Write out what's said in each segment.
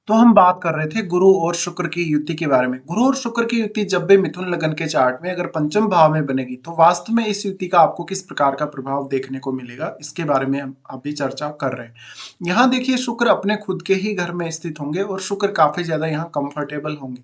तो हम बात कर रहे थे गुरु और शुक्र की युति के बारे में। गुरु और शुक्र की युति जब भी मिथुन लगन के चार्ट में अगर पंचम भाव में बनेगी तो वास्तव में इस युति का आपको किस प्रकार का प्रभाव देखने को मिलेगा, इसके बारे में हम अभी चर्चा कर रहे हैं। यहाँ देखिए, शुक्र अपने खुद के ही घर में स्थित होंगे और शुक्र काफी ज्यादा यहाँ कंफर्टेबल होंगे।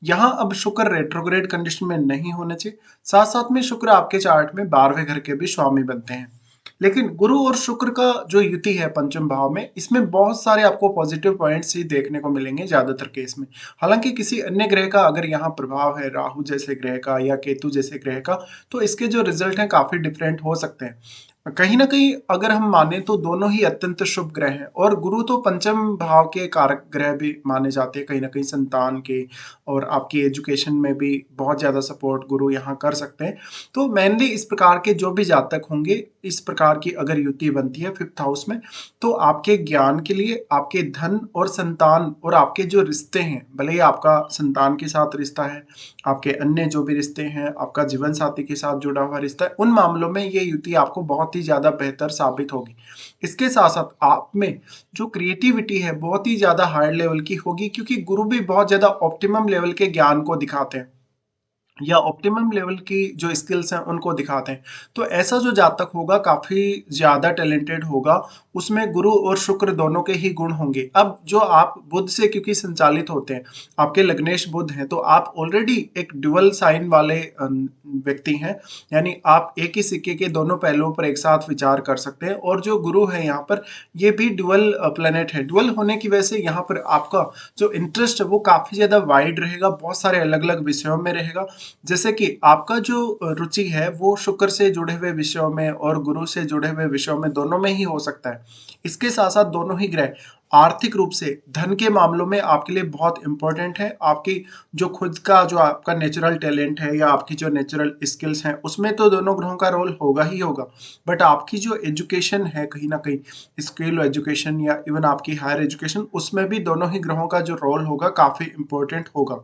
यहाँ अब शुक्र रेट्रोग्रेड कंडीशन में नहीं होना चाहिए। साथ साथ में शुक्र आपके चार्ट में 12वें घर के भी स्वामी बनते हैं। लेकिन गुरु और शुक्र का जो युति है पंचम भाव में, इसमें बहुत सारे आपको पॉजिटिव पॉइंट्स ही देखने को मिलेंगे ज्यादातर केस में। हालांकि किसी अन्य ग्रह का अगर यहाँ प्रभाव है, राहु जैसे ग्रह का या केतु जैसे ग्रह का, तो इसके जो रिजल्ट हैं काफी डिफरेंट हो सकते हैं। कहीं ना कहीं अगर हम माने तो दोनों ही अत्यंत शुभ ग्रह हैं, और गुरु तो पंचम भाव के कारक ग्रह भी माने जाते हैं, कहीं ना कहीं संतान के और आपकी एजुकेशन में भी बहुत ज्यादा सपोर्ट गुरु यहाँ कर सकते हैं। तो मेनली इस प्रकार के जो भी जातक होंगे, इस प्रकार की अगर युति बनती है फिफ्थ हाउस में, तो आपके ज्ञान के लिए, आपके धन और संतान और आपके जो रिश्ते हैं, भले ही आपका संतान के साथ रिश्ता है, आपके अन्य जो भी रिश्ते हैं, आपका जीवन साथी के साथ जुड़ा हुआ रिश्ता है, उन मामलों में ये युति आपको बहुत ही ज्यादा बेहतर साबित होगी। इसके साथ साथ आप में जो क्रिएटिविटी है बहुत ही ज्यादा हाई लेवल की होगी, क्योंकि गुरु भी बहुत ज्यादा ऑप्टिमम लेवल के ज्ञान को दिखाते हैं या ऑप्टिमम लेवल की जो स्किल्स हैं उनको दिखाते हैं। तो ऐसा जो जातक होगा काफी ज्यादा टैलेंटेड होगा, उसमें गुरु और शुक्र दोनों के ही गुण होंगे। अब जो आप बुध से क्योंकि संचालित होते हैं, आपके लग्नेश बुध हैं, तो आप ऑलरेडी एक ड्युअल साइन वाले व्यक्ति हैं, यानी आप एक ही सिक्के के दोनों पहलुओं पर एक साथ विचार कर सकते हैं। और जो गुरु है यहाँ पर, ये भी ड्युअल प्लेनेट है। ड्युअल होने की वजह से यहाँ पर आपका जो इंटरेस्ट है वो काफी ज्यादा वाइड रहेगा, बहुत सारे अलग अलग विषयों में रहेगा। जैसे कि आपका जो रुचि है वो शुक्र से जुड़े हुए विषयों में और गुरु से जुड़े हुए विषयों में, दोनों में ही हो सकता है। इसके साथ साथ दोनों ही ग्रह आर्थिक रूप से धन के मामलों में आपके लिए बहुत इंपॉर्टेंट है। आपकी जो खुद का जो आपका नेचुरल टैलेंट है या आपकी जो नेचुरल स्किल्स हैं, उसमें तो दोनों ग्रहों का रोल होगा ही होगा। बट आपकी जो एजुकेशन है, कहीं ना कहीं स्किल एजुकेशन या इवन आपकी हायर एजुकेशन, उसमें भी दोनों ही ग्रहों का जो रोल होगा काफी इंपॉर्टेंट होगा।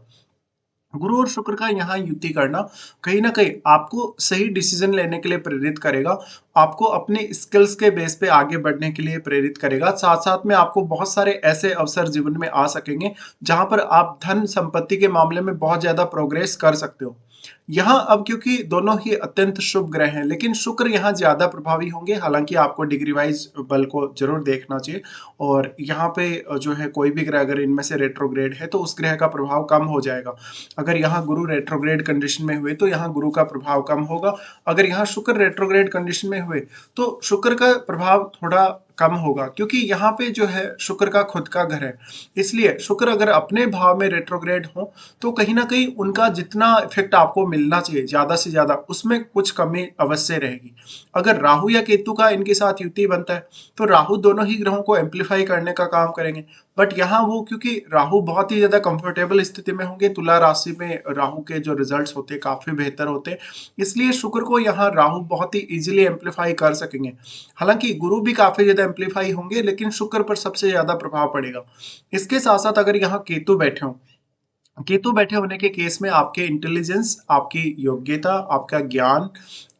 गुरु और शुक्र का यहाँ युति करना कहीं ना कहीं आपको सही डिसीजन लेने के लिए प्रेरित करेगा, आपको अपने स्किल्स के बेस पे आगे बढ़ने के लिए प्रेरित करेगा। साथ साथ में आपको बहुत सारे ऐसे अवसर जीवन में आ सकेंगे जहां पर आप धन संपत्ति के मामले में बहुत ज्यादा प्रोग्रेस कर सकते हो। यहाँ अब क्योंकि दोनों ही अत्यंत शुभ ग्रह हैं, लेकिन शुक्र यहाँ ज्यादा प्रभावी होंगे। हालांकि आपको डिग्री वाइज बल को जरूर देखना चाहिए, और यहाँ पे जो है कोई भी ग्रह अगर इनमें से रेट्रोग्रेड है तो उस ग्रह का प्रभाव कम हो जाएगा। अगर यहाँ गुरु रेट्रोग्रेड कंडीशन में हुए तो यहाँ गुरु का प्रभाव कम होगा। अगर यहाँ शुक्र रेट्रोग्रेड कंडीशन में हुए तो शुक्र का प्रभाव थोड़ा कम होगा, क्योंकि यहाँ पे जो है शुक्र का खुद का घर है। इसलिए शुक्र अगर अपने भाव में रेट्रोग्रेड हो तो कहीं ना कहीं उनका जितना इफेक्ट आपको मिलना चाहिए ज्यादा से ज्यादा, उसमें कुछ कमी अवश्य रहेगी। अगर राहु या केतु का इनके साथ युति बनता है तो राहु दोनों ही ग्रहों को एम्पलीफाई करने का काम करेंगे। बट यहाँ वो क्योंकि राहु बहुत ही ज्यादा कंफर्टेबल स्थिति में होंगे, तुला राशि में राहु के जो रिजल्ट्स होते हैं काफी बेहतर होते हैं, इसलिए शुक्र को यहाँ राहु बहुत ही इजीली एम्पलीफाई कर सकेंगे। हालांकि गुरु भी काफी ज्यादा एम्पलीफाई होंगे, लेकिन शुक्र पर सबसे ज्यादा प्रभाव पड़ेगा। इसके साथ साथ अगर यहाँ केतु बैठे हों, केतु बैठे होने के केस में आपके इंटेलिजेंस, आपकी योग्यता, आपका ज्ञान,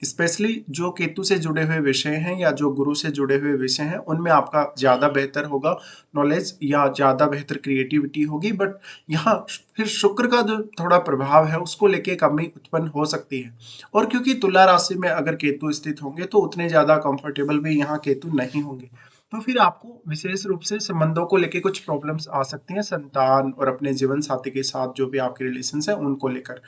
स्पेशली जो केतु से जुड़े हुए विषय हैं या जो गुरु से जुड़े हुए विषय हैं, उनमें आपका ज्यादा बेहतर होगा नॉलेज या ज्यादा बेहतर क्रिएटिविटी होगी। बट यहाँ फिर शुक्र का जो थोड़ा प्रभाव है उसको लेके कमी उत्पन्न हो सकती है। और क्योंकि तुला राशि में अगर केतु स्थित होंगे तो उतने ज्यादा कंफर्टेबल भी यहाँ केतु नहीं होंगे, तो फिर आपको विशेष रूप से संबंधों को लेके कुछ प्रॉब्लम्स आ सकती हैं, संतान और अपने जीवन साथी के साथ जो भी आपके रिलेशंस हैं उनको लेकर।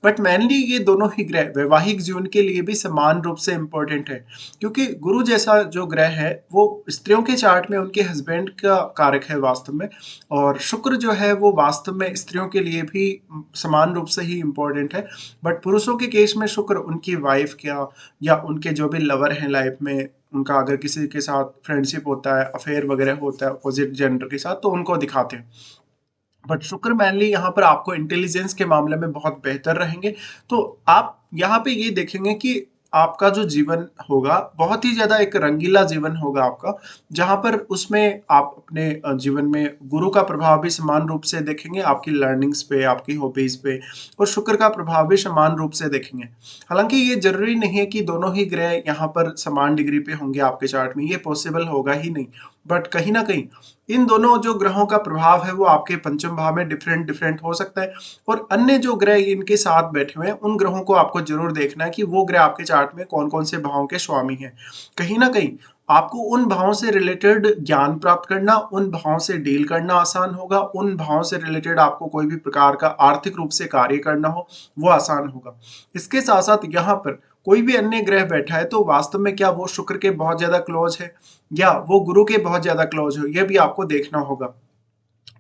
बट मेनली ये दोनों ही ग्रह वैवाहिक जीवन के लिए भी समान रूप से इंपॉर्टेंट है, क्योंकि गुरु जैसा जो ग्रह है वो स्त्रियों के चार्ट में उनके हस्बैंड का कारक है वास्तव में, और शुक्र जो है वो वास्तव में स्त्रियों के लिए भी समान रूप से ही इंपॉर्टेंट है। बट पुरुषों के केस में शुक्र उनकी वाइफ क्या या उनके जो भी लवर हैं लाइफ में, उनका अगर किसी के साथ फ्रेंडशिप होता है, अफेयर वगैरह होता है अपोजिट जेंडर के साथ, तो उनको दिखाते हैं। बट शुक्र मैनली यहाँ पर आपको इंटेलिजेंस के मामले में बहुत बेहतर रहेंगे। तो आप यहाँ पे ये देखेंगे कि आपका जो जीवन होगा बहुत ही ज्यादा एक रंगीला जीवन होगा आपका, जहां पर उसमें आप अपने जीवन में गुरु का प्रभाव भी समान रूप से देखेंगे, आपकी लर्निंग्स पे, आपकी हॉबीज पे, और शुक्र का प्रभाव भी समान रूप से देखेंगे। हालांकि ये जरूरी नहीं है कि दोनों ही ग्रह यहाँ पर समान डिग्री पे होंगे आपके चार्ट में, ये पॉसिबल होगा ही नहीं। बट कहीं ना कहीं इन दोनों जो ग्रहों का प्रभाव है वो आपके पंचम भाव में डिफरेंट डिफरेंट हो सकता है। और अन्य जो ग्रह इनके साथ बैठे हुए हैं उन ग्रहों को आपको जरूर देखना है कि वो ग्रह आपके चार्ट में कौन कौन से भावों के स्वामी हैं। कहीं ना कहीं आपको उन भावों से रिलेटेड ज्ञान प्राप्त करना, उन भावों से डील करना आसान होगा, उन भावों से रिलेटेड आपको कोई भी प्रकार का आर्थिक रूप से कार्य करना हो वो आसान होगा। इसके साथ साथ यहाँ पर कोई भी अन्य ग्रह बैठा है तो वास्तव में क्या वो शुक्र के बहुत ज्यादा क्लोज है या वो गुरु के बहुत ज्यादा क्लोज है, यह भी आपको देखना होगा।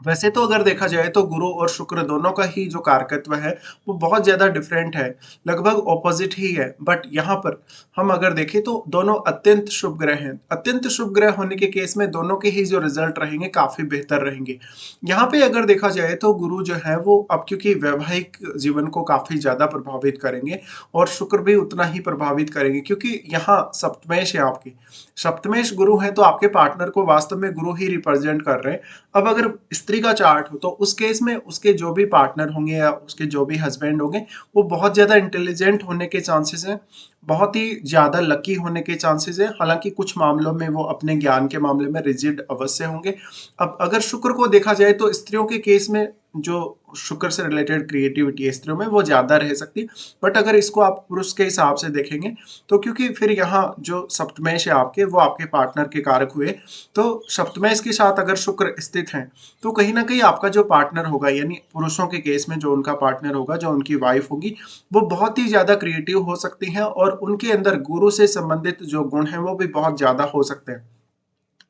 वैसे तो अगर देखा जाए तो गुरु और शुक्र दोनों का ही जो कारकत्व है वो बहुत ज्यादा डिफरेंट है, लगभग ऑपोजिट ही है। बट यहाँ पर हम अगर देखें तो दोनों अत्यंत शुभ ग्रह हैं। अत्यंत शुभ ग्रह होने के केस में दोनों के ही जो रिजल्ट रहेंगे काफी बेहतर रहेंगे। यहाँ पे अगर देखा जाए तो गुरु जो है वो अब क्योंकि वैवाहिक जीवन को काफी ज्यादा प्रभावित करेंगे और शुक्र भी उतना ही प्रभावित करेंगे, क्योंकि यहाँ सप्तमेश है आपके। सप्तमेश गुरु है तो आपके पार्टनर को वास्तव में गुरु ही रिप्रेजेंट कर रहे हैं। अब अगर स्त्री का चार्ट हो तो उस केस में उसके जो भी पार्टनर होंगे या उसके जो भी हस्बैंड होंगे वो बहुत ज्यादा इंटेलिजेंट होने के चांसेस हैं, बहुत ही ज्यादा लकी होने के चांसेस है। हालांकि कुछ मामलों में वो अपने ज्ञान के मामले में रिजिड अवश्य होंगे। अब अगर शुक्र को देखा जाए तो स्त्रियों के केस में जो शुक्र से रिलेटेड क्रिएटिविटी है स्त्रियों में वो ज्यादा रह सकती है। बट अगर इसको आप पुरुष के हिसाब से देखेंगे तो क्योंकि फिर यहाँ जो सप्तमेश है आपके वो आपके पार्टनर के कारक हुए, तो सप्तमेश के साथ अगर शुक्र स्थित है तो कहीं ना कहीं आपका जो पार्टनर होगा, यानी पुरुषों के केस में जो उनका पार्टनर होगा, जो उनकी वाइफ होगी, वो बहुत ही ज्यादा क्रिएटिव हो सकती हैं और उनके अंदर गुरु से संबंधित जो गुण हैं वो भी बहुत ज्यादा हो सकते हैं।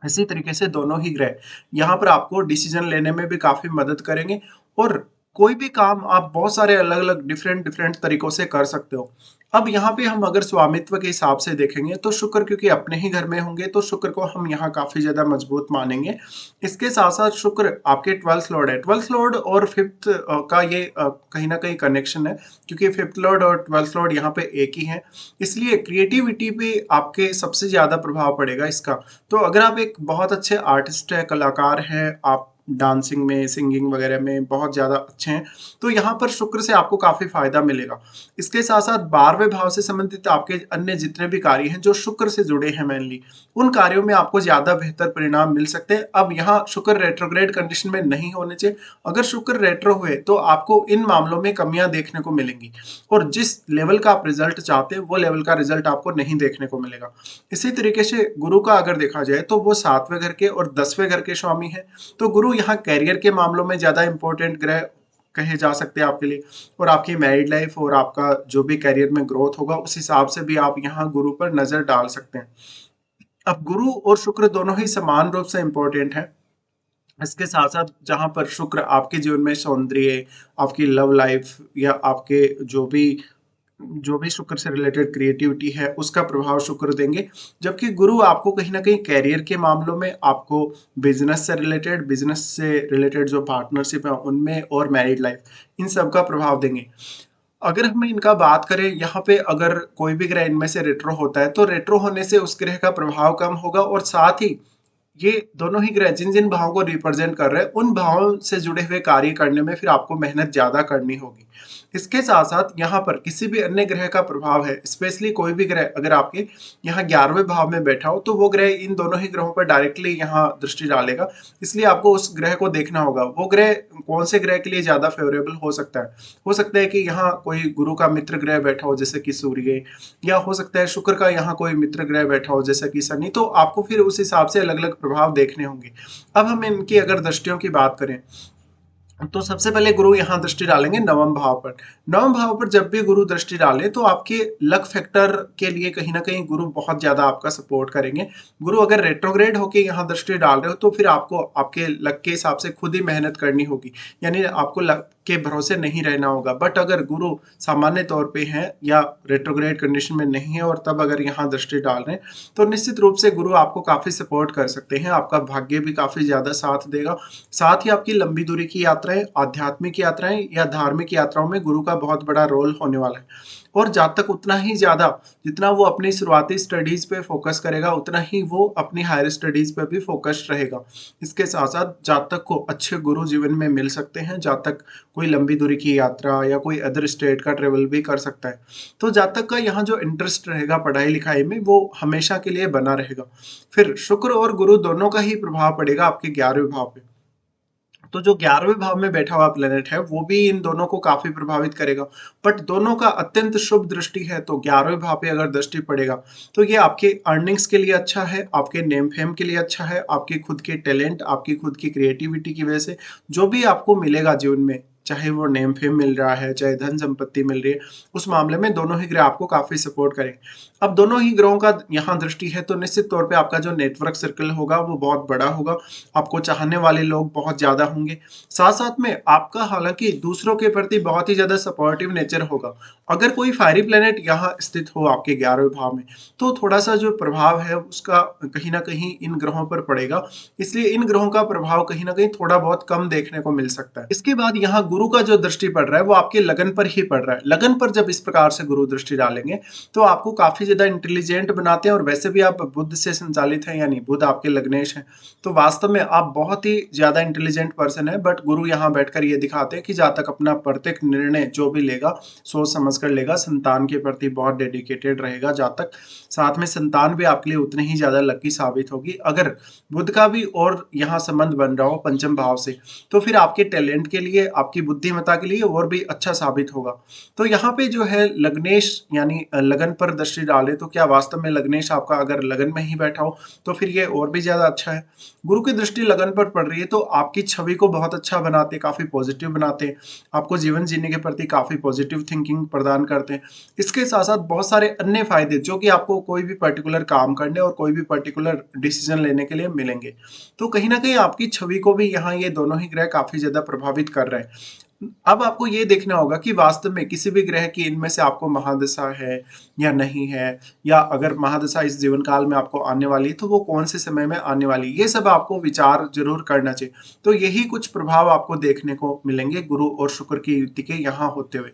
इसी तरीके से दोनों ही ग्रह यहाँ पर आपको डिसीजन लेने में भी काफी मदद करेंगे और कोई भी काम आप बहुत सारे अलग अलग डिफरेंट डिफरेंट तरीकों से कर सकते हो। अब यहाँ पे हम अगर स्वामित्व के हिसाब से देखेंगे तो शुक्र क्योंकि अपने ही घर में होंगे तो शुक्र को हम यहाँ काफी ज्यादा मजबूत मानेंगे। इसके साथ साथ शुक्र आपके 12th लॉर्ड है। 12th लॉर्ड और 5th का ये कहीं ना कहीं कनेक्शन है, क्योंकि 5th लॉर्ड और 12th लॉर्ड यहाँ पे एक ही है, इसलिए क्रिएटिविटी पे आपके सबसे ज्यादा प्रभाव पड़ेगा इसका। तो अगर आप एक बहुत अच्छे आर्टिस्ट है, कलाकार हैं, आप डांसिंग में सिंगिंग वगैरह में बहुत ज्यादा अच्छे हैं, तो यहाँ पर शुक्र से आपको काफी फायदा मिलेगा। इसके साथ साथ 12वें भाव से संबंधित आपके अन्य जितने भी कार्य हैं जो शुक्र से जुड़े हैं मेनली, उन कार्यों में आपको ज्यादा बेहतर परिणाम मिल सकते हैं। अब यहाँ शुक्र रेट्रोग्रेड कंडीशन में नहीं होने चाहिए। अगर शुक्र रेट्रो हुए तो आपको इन मामलों में कमियां देखने को मिलेंगी और जिस लेवल का आप रिजल्ट चाहते हैं वो लेवल का रिजल्ट आपको नहीं देखने को मिलेगा। इसी तरीके से गुरु का अगर देखा जाए तो वो 7वें घर के और 10वें घर के स्वामी है, तो गुरु यहाँ कैरियर के मामलों में ज्यादा इंपॉर्टेंट ग्रह कहे जा सकते हैं आपके लिए। और आपकी मैरिड लाइफ और आपका जो भी करियर में ग्रोथ होगा उस हिसाब से भी आप यहाँ गुरु पर नजर डाल सकते हैं। अब गुरु और शुक्र दोनों ही समान रूप से इंपॉर्टेंट है। इसके साथ साथ जहां पर शुक्र आपके जीवन में सौंदर्य, आपकी लव लाइफ या आपके जो भी शुक्र से रिलेटेड क्रिएटिविटी है उसका प्रभाव शुक्र देंगे, जबकि गुरु आपको कहीं ना कहीं कैरियर के मामलों में, आपको बिजनेस से रिलेटेड जो पार्टनरशिप है उनमें और मैरिड लाइफ, इन सब का प्रभाव देंगे। अगर हम इनका बात करें यहाँ पे, अगर कोई भी ग्रह इनमें से रेट्रो होता है तो रेट्रो होने से उस ग्रह का प्रभाव कम होगा और साथ ही ये दोनों ही ग्रह जिन जिन भावों को रिप्रेजेंट कर रहे हैं उन भावों से जुड़े हुए कार्य करने में फिर आपको मेहनत ज्यादा करनी होगी। इसके साथ साथ यहाँ पर किसी भी अन्य ग्रह का प्रभाव है, स्पेशली कोई भी ग्रह अगर आपके यहाँ 11वें भाव में बैठा हो तो वो ग्रह इन दोनों ही ग्रहों पर डायरेक्टली यहाँ दृष्टि डालेगा। इसलिए आपको उस ग्रह को देखना होगा वो ग्रह कौन से ग्रह के लिए ज्यादा फेवरेबल हो सकता है। हो सकता है कि यहाँ कोई गुरु का मित्र ग्रह बैठा हो जैसे कि सूर्य, या हो सकता है शुक्र का यहाँ कोई मित्र ग्रह बैठा हो जैसा कि शनि, तो आपको फिर उस हिसाब से अलग अलग प्रभाव देखने होंगे। अब हम इनकी अगर दृष्टियों की बात करें तो सबसे पहले गुरु यहाँ दृष्टि डालेंगे नवम भाव पर। नवम भाव पर जब भी गुरु दृष्टि डाले तो आपके लक फैक्टर के लिए कहीं ना कहीं गुरु बहुत ज्यादा आपका सपोर्ट करेंगे। गुरु अगर रेट्रोग्रेड होके यहाँ दृष्टि डाल रहे हो तो फिर आपको आपके लक के हिसाब से खुद ही मेहनत करनी होगी, यानी आपको लक के भरोसे नहीं रहना होगा। बट अगर गुरु सामान्य तौर पे हैं या रेट्रोग्रेड कंडीशन में नहीं है और तब अगर यहाँ दृष्टि डाल रहे हैं तो निश्चित रूप से गुरु आपको काफी सपोर्ट कर सकते हैं, आपका भाग्य भी काफी ज्यादा साथ देगा। साथ ही आपकी लंबी दूरी की यात्राएं, आध्यात्मिक यात्राएं या धार्मिक यात्राओं में गुरु का बहुत बड़ा रोल होने वाला है। और जातक उतना ही ज़्यादा जितना वो अपनी शुरुआती स्टडीज़ पे फोकस करेगा उतना ही वो अपनी हायर स्टडीज़ पे भी फोकस्ड रहेगा। इसके साथ-साथ जातक को अच्छे गुरु जीवन में मिल सकते हैं, जातक कोई लंबी दूरी की यात्रा या कोई अदर स्टेट का ट्रैवल भी कर सकता है। तो जातक का यहाँ जो इंटरेस्ट रहेगा पढ़ाई-लिखाई में वो हमेशा के लिए बना रहेगा। फिर शुक्र और गुरु दोनों का ही प्रभाव पड़ेगा आपके 11वें भाव पे। तो जो 11वें भाव में बैठा हुआ प्लेनेट है वो भी इन दोनों को काफी प्रभावित करेगा। बट दोनों का अत्यंत शुभ दृष्टि है, तो 11वें भाव पे अगर दृष्टि पड़ेगा तो ये आपके अर्निंग्स के लिए अच्छा है, आपके नेम फेम के लिए अच्छा है, आपके खुद के टैलेंट, आपकी खुद की क्रिएटिविटी की वजह से जो भी आपको मिलेगा जीवन में, चाहे वो नेम फेम मिल रहा है, चाहे धन संपत्ति मिल रही है, उस मामले में दोनों ही ग्रह आपको काफी सपोर्ट करेंगे। अब दोनों ही ग्रहों का यहाँ दृष्टि है तो निश्चित तौर पे आपका जो नेटवर्क सर्कल होगा वो बहुत बड़ा होगा, आपको चाहने वाले लोग बहुत ज्यादा होंगे। साथ साथ में आपका हालांकि दूसरों के प्रति बहुत ही ज्यादा सपोर्टिव नेचर होगा। अगर कोई फायरी प्लेनेट यहाँ स्थित हो आपके 11वें भाव में तो थोड़ा सा जो प्रभाव है उसका कहीं ना कहीं इन ग्रहों पर पड़ेगा, इसलिए इन ग्रहों का प्रभाव कहीं ना कहीं थोड़ा बहुत कम देखने को मिल सकता है। इसके बाद यहाँ गुरु का जो दृष्टि पड़ रहा है वो आपके लगन पर ही पड़ रहा है। लगन पर जब इस प्रकार से गुरु दृष्टि डालेंगे तो आपको काफी ज्यादा इंटेलिजेंट बनाते हैं, और वैसे भी आप बुध से संचालित हैं, यानी बुध आपके लग्नेश हैं, तो वास्तव में आप बहुत ही ज्यादा इंटेलिजेंट पर्सन है। बट गुरु यहाँ बैठकर ये दिखाते हैं कि जातक अपना प्रत्येक निर्णय जो भी लेगा सोच समझ कर लेगा, संतान के प्रति बहुत डेडिकेटेड रहेगा जातक, साथ में संतान भी आपके लिए उतनी ही ज्यादा लकी साबित होगी। अगर बुध का भी और यहाँ संबंध बन रहा हो पंचम भाव से तो फिर आपके टैलेंट के लिए, आपकी बुद्धिमत्ता के लिए और भी अच्छा साबित होगा। तो यहाँ पे जो है लग्नेश यानी लगन पर दृष्टि डाले तो क्या वास्तव में लग्नेश आपका अगर लगन में ही बैठा हो तो फिर ये और भी ज्यादा अच्छा है। गुरु की दृष्टि लगन पर पड़ रही है तो आपकी छवि को बहुत अच्छा बनाते, काफी पॉजिटिव बनाते, आपको जीवन जीने के प्रति काफी पॉजिटिव थिंकिंग प्रदान करते हैं। इसके साथ साथ बहुत सारे अन्य फायदे जो कि आपको कोई भी पर्टिकुलर काम करने और कोई भी पर्टिकुलर डिसीजन लेने के लिए मिलेंगे। तो कहीं ना कहीं आपकी छवि को भी यहाँ ये दोनों ही ग्रह काफी ज्यादा प्रभावित कर रहे हैं। अब आपको ये देखना होगा कि वास्तव में किसी भी ग्रह की इनमें से आपको महादशा है या नहीं है, या अगर महादशा इस जीवन काल में आपको आने वाली है तो वो कौन से समय में आने वाली है, ये सब आपको विचार जरूर करना चाहिए। तो यही कुछ प्रभाव आपको देखने को मिलेंगे गुरु और शुक्र की युति के यहाँ होते हुए।